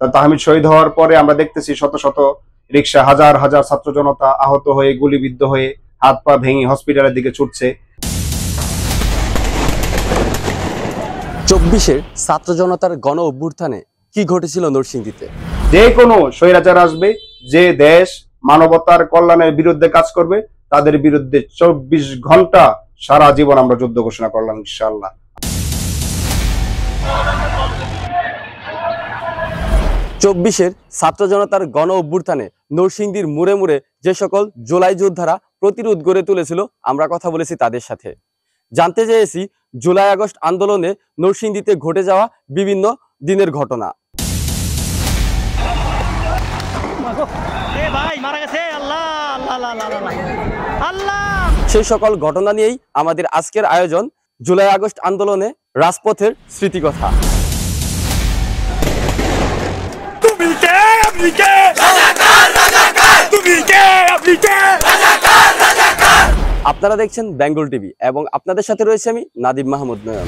তাহমিদ শহীদ হওয়ার পরে আমরা দেখতেছি শত শত রিক্সা, হাজার হাজার ছাত্র জনতা আহত হয়ে, গুলিবিদ্ধ হয়ে, হাত পা ভেঙে হসপিটালের দিকে ছুটছে। 24-এর ছাত্র জনতার গণ অভ্যুত্থানে কি ঘটেছিল নরসিংদীতে? যে কোনো স্বৈরাচার আসবে, যে দেশ মানবতার কল্যাণের বিরুদ্ধে কাজ করবে, তাদের বিরুদ্ধে 24 ঘন্টা সারা জীবন আমরা যুদ্ধ ঘোষণা করলাম ইনশাআল্লাহ। 24-এর ছাত্র জনতার গণ অভ্যুত্থানে নরসিংদীর মুড়ে মুড়ে যে সকল জুলাই যোদ্ধারা প্রতিরোধ গড়ে তুলেছিল, আমরা কথা বলেছি তাদের সাথে। জানতে চেয়েছি জুলাই আগস্ট আন্দোলনে নরসিংদীতে ঘটে যাওয়া বিভিন্ন দিনের ঘটনা। সেই সকল ঘটনা নিয়েই আমাদের আজকের আয়োজন, জুলাই আগস্ট আন্দোলনে রাজপথের স্মৃতিকথা। আপনারা দেখছেন বেঙ্গল টিভি এবং আপনাদের সাথে রয়েছে আমি নাদিম মাহমুদ নয়ন।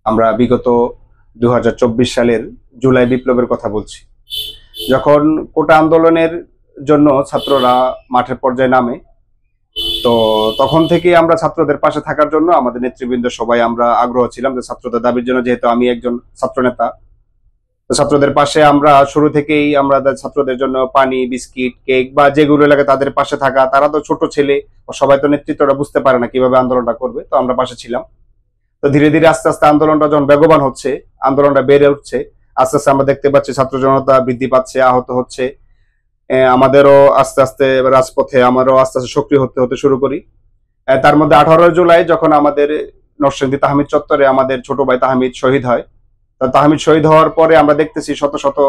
আমরা বিগত 2024 সালের জুলাই বিপ্লবের কথা বলছি, যখন কোটা আন্দোলনের জন্য ছাত্ররা মাঠের পর্যায়ে নামে, তো তখন থেকে আমরা ছাত্রদের পাশে থাকার জন্য আমাদের নেতৃবৃন্দ সবাই আমরা আগ্রহ ছিলাম যে ছাত্রদের দাবির জন্য, যেহেতু আমি একজন ছাত্র নেতা, তো ছাত্রদের পাশে আমরা শুরু থেকেই আমরা ছাত্রদের জন্য পানি, বিস্কিট, কেক বা যেগুলো লাগে তাদের পাশে থাকা। তারা তো ছোট ছেলে, সবাই তো নেতৃত্বটা বুঝতে পারে না কিভাবে আন্দোলনটা করবে, তো আমরা পাশে ছিলাম। তো ধীরে ধীরে আস্তে আস্তে আন্দোলনটা যখন বেগবান হচ্ছে, আন্দোলনটা বেড়ে উঠছে, আস্তে আস্তে আমরা দেখতে পাচ্ছি ছাত্র জনতা বৃদ্ধি পাচ্ছে, আহত হচ্ছে। আমাদেরও আস্তে আস্তে রাজপথে আমারও আস্তে আস্তে সক্রিয় হতে শুরু করি। তার মধ্যে 18 জুলাই যখন আমাদের নরসিংদী তাহমিদ চত্বরে আমাদের ছোট ভাই তাহমিদ শহীদ হয়, তাহমিদ শহীদ হওয়ার পরে আমরা দেখতেছি শত শত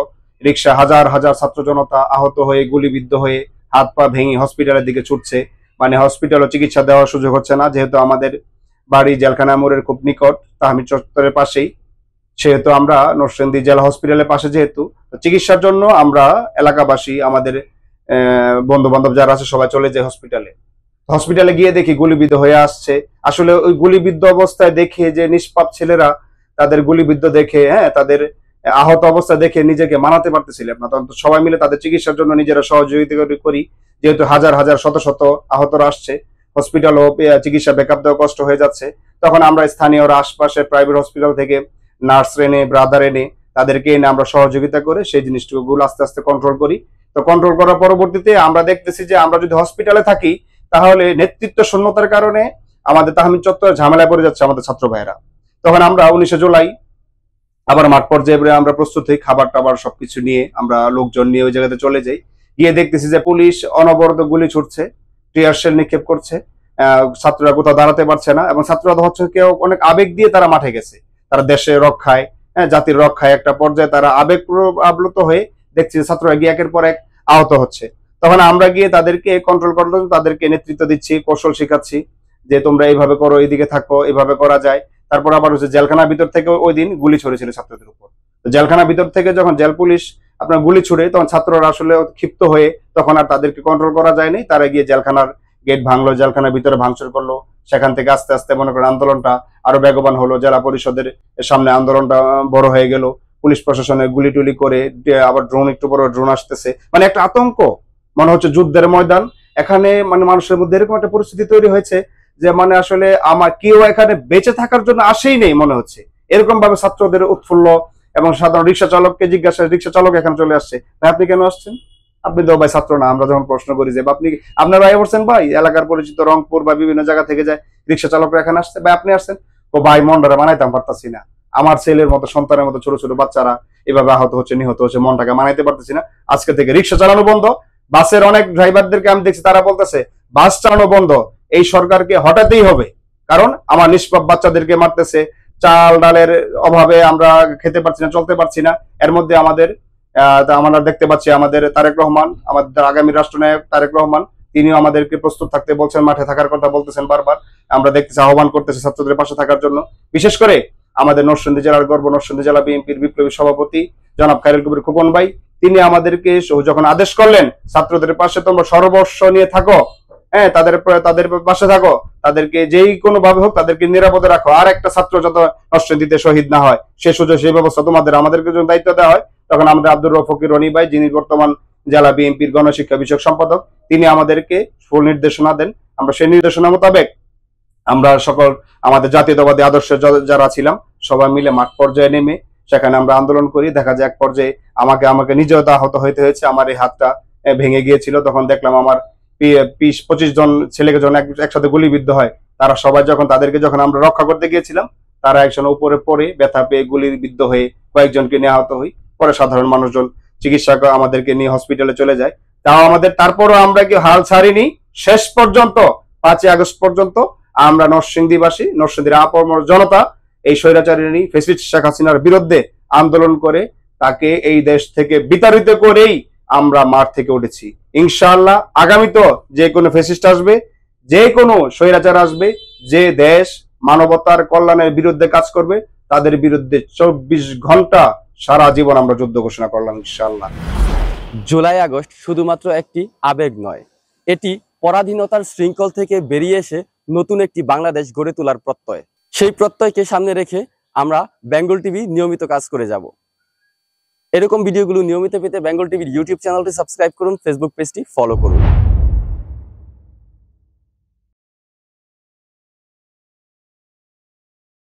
রিক্সা, হাজার হাজার ছাত্র জনতা আহত হয়ে, গুলিবিদ্ধ হয়ে, হাত পা ভেঙে হসপিটালের দিকে ছুটছে। মানে হসপিটালও চিকিৎসা দেওয়ার সুযোগ হচ্ছে না, যেহেতু আমাদের বাড়ি জেলখানা মোড়ের খুব নিকট, তাহমিদ চত্বরের পাশেই, সেহেতু আমরা নরসিংদী জেলা হসপিটালের পাশে, যেহেতু চিকিৎসার জন্য আমরা এলাকাবাসী, আমাদের বন্ধু বান্ধব যারা আছে সবাই চলে যায় হসপিটালে গিয়ে দেখি গুলিবিদ্ধ হয়ে আসছে। আসলে ওই গুলিবিদ্ধ অবস্থায় দেখে যে নিষ্পাপ ছেলেরা, তাদের গুলিবিদ্ধ দেখে, তাদের আহত অবস্থা দেখে নিজেকে মানাতে পারতেছিলাম না। তখন সবাই মিলে তাদের চিকিৎসার জন্য নিজেরা সহযোগিতা করি, যেহেতু হাজার হাজার শত শত আহতরা আসছে, হসপিটালও চিকিৎসা ব্যাকআপ দেওয়া কষ্ট হয়ে যাচ্ছে। তখন আমরা স্থানীয়রা আশপাশে প্রাইভেট হসপিটাল থেকে নার্স এনে, ব্রাদার এনে, তাদেরকে এনে আমরা সহযোগিতা করে সেই জিনিসটুকুলো আস্তে আস্তে কন্ট্রোল করি। তো কন্ট্রোল করার পরবর্তীতে আমরা দেখতেছি যে আমরা যদি হসপিটালে থাকি তাহলে নেতৃত্ব শূন্যতার কারণে আমাদের তাহমিদ চত্বরে ঝামেলায় পড়ে যাচ্ছে আমাদের ছাত্র ভাইয়েরা। তখন আমরা 19 জুলাই আবার মাঠ পর্যায়ে আমরা প্রস্তুত হই, খাবার টাবার সবকিছু নিয়ে আমরা লোকজন নিয়ে ওই জায়গাতে চলে যাই। গিয়ে দেখতেছি যে পুলিশ অনবরত গুলি ছুটছে, টিয়ার শেল নিক্ষেপ করছে, ছাত্ররা কোথাও দাঁড়াতে পারছে না, এবং ছাত্ররা হচ্ছে কেউ অনেক আবেগ দিয়ে তারা মাঠে গেছে, তারা দেশের রক্ষায়, জাতির রক্ষায় একটা পর্যায়ে তারা আবেগ আপ্লুত হয়ে দেখছি ছাত্ররা গিয়ে একের পর এক আহত হচ্ছে। তখন আমরা গিয়ে তাদেরকে কন্ট্রোল করার জন্য তাদেরকে নেতৃত্ব দিচ্ছি, কৌশল শেখাচ্ছি যে তোমরা এইভাবে করো, এইদিকে থাকো, এইভাবে করা যায়। তারপর আবার হচ্ছে জেলখানার ভিতর থেকে ওই দিন গুলি ছুড়েছিল ছাত্রদের উপর। জেলখানার ভিতর থেকে যখন জেল পুলিশ আপনার গুলি ছুড়ে, তখন ছাত্ররা আসলে ক্ষিপ্ত হয়ে তখন আর তাদেরকে কন্ট্রোল করা যায়নি, তারা গিয়ে জেলখানার গেট ভাঙলো, জেলখানার ভিতরে ভাঙচুর করলো। সেখান থেকে আস্তে আস্তে মনে করেন আন্দোলনটা আরো বেগবান হলো, জেলা পরিষদের সামনে আন্দোলনটা বড় হয়ে গেল। পুলিশ প্রশাসনের গুলি টুলি করে, আবার ড্রোন, একটু বড় ড্রোন আসতেছে, মানে একটা আতঙ্ক, মনে হচ্ছে যুদ্ধের ময়দান। এখানে মানে মানুষের মধ্যে এরকম একটা পরিস্থিতি তৈরি হয়েছে যে মানে আসলে আমার কেউ এখানে বেঁচে থাকার জন্য আসেই নেই মনে হচ্ছে, এরকম ভাবে ছাত্রদের উৎফুল্ল। এবং সাধারণ রিক্সা চালককে জিজ্ঞাসা, রিক্সা চালক এখানে চলে আসছে, ভাই আপনি কেন আসছেন? আপনি তো ভাই ছাত্র না। আমরা যখন প্রশ্ন করি যে আপনি, আপনার ভাই বলছেন ভাই এলাকার পরিচিত রংপুর বা বিভিন্ন জায়গা থেকে যায় রিক্সা চালকরা এখানে আসছে, ভাই আপনি আসছেন? ও ভাই মনটারে মানাইতে পারতাছি না, আমার ছেলের মতো সন্তানের মতো ছোট ছোট বাচ্চারা এভাবে আহত হচ্ছে, নিহত হচ্ছে, মনটাকে মানাইতে পারতেছি না, আজকে থেকে রিক্সা চালানো বন্ধ। বাসের অনেক ড্রাইভারদেরকে আমি দেখছি তারা বলতেছে বাস চালানো বন্ধ, এই সরকারকে হটাতেই হবে, কারণ আমার নিষ্পাপ বাচ্চাদেরকে মারতেছে, চাল ডালের অভাবে আমরা খেতে পারছি না, চলতে পারছি না। এর মধ্যে আমাদের আমরা দেখতে পাচ্ছি আমাদের তারেক রহমান, আমাদের আগামী রাষ্ট্রনায়ক তারেক রহমান, তিনিও আমাদেরকে প্রস্তুত থাকতে বলছেন, মাঠে থাকার কথা বলতেছেন বারবার। আমরা দেখতেছি, আহ্বান করতেছি ছাত্রদের পাশে থাকার জন্য। বিশেষ করে আমাদের নরসিংদী জেলার গর্ব নরসিংদী জেলা বিএনপির বিপ্লবী সভাপতি জনাব খায়রুল কবির খোকন ভাই, তিনি আমাদেরকে যখন আদেশ করলেন ছাত্রদের পাশে তোমরা সর্বস্ব নিয়ে থাকো, হ্যাঁ তাদের পাশে থাকো, তাদেরকে যেই কোনো ভাবে হোক তাদেরকে নিরাপদে রাখো, আর একটা ছাত্র যত নরসিংদীতে শহীদ না হয় সে সুযোগ সেই ব্যবস্থা আমাদেরকে যখন দায়িত্ব দেওয়া হয়, তখন আমাদের আব্দুর রউফ ফকির রনি ভাই, যিনি বর্তমান জেলা বিএনপির গণশিক্ষা বিষয়ক সম্পাদক, তিনি আমাদেরকে ফুল নির্দেশনা দেন। আমরা সেই নির্দেশনা মোতাবেক আমরা সকল আমাদের জাতীয়তাবাদী আদর্শে যারা ছিলাম সবাই মিলে মাঠ পর্যায়ে নেমে সেখানে আমরা আন্দোলন করি। দেখা যায় এক পর্যায়ে আমাকে নিজেও আহত হইতে হয়েছে, আমার এই হাতটা ভেঙে গিয়েছিল। তখন দেখলাম আমার 20-25 জন ছেলেকে যখন একসাথে গুলিবিদ্ধ হয়, তারা সবাই তাদেরকে যখন আমরা রক্ষা করতে গিয়েছিলাম, তারা একজন উপরে পড়ে ব্যথা পেয়ে গুলিবিদ্ধ হয়ে কয়েকজনকে নিয়ে আহত হই। পরে সাধারণ মানুষজন চিকিৎসা আমাদেরকে নিয়ে হসপিটালে চলে যায়। তারপরও আমরা কি হাল ছাড়িনি, শেষ পর্যন্ত 5ই আগস্ট পর্যন্ত আমরা নরসিংদীবাসী, নরসিংদীর আপামর জনতা এই স্বৈরাচারিণী ফ্যাসিস্ট শেখ হাসিনার বিরুদ্ধে আন্দোলন করে তাকে এই দেশ থেকে বিতাড়িত করেই আমরা মাঠ থেকে উঠেছি। ইনশাআল্লাহ আগামীতেও যে কোনো ফ্যাসিস্ট আসবে, যে কোনো স্বৈরাচার আসবে, যে দেশ মানবতার কল্যাণের বিরুদ্ধে কাজ করবে, তাদের বিরুদ্ধে 24 ঘন্টা সারা জীবন আমরা যুদ্ধ ঘোষণা করলাম ইনশাআল্লাহ। জুলাই আগস্ট শুধুমাত্র একটি আবেগ নয়, এটি পরাধীনতার শৃঙ্খল থেকে বেরিয়ে এসে নতুন একটি বাংলাদেশ গড়ে তোলার প্রত্যয়। সেই প্রত্যয়কে সামনে রেখে আমরা বেঙ্গল টিভি নিয়মিত কাজ করে যাব। এরকম ভিডিওগুলো নিয়মিত পেতে বেঙ্গল টিভির ইউটিউব চ্যানেলটি সাবস্ক্রাইব করুন, ফেসবুক পেজটি ফলো করুন।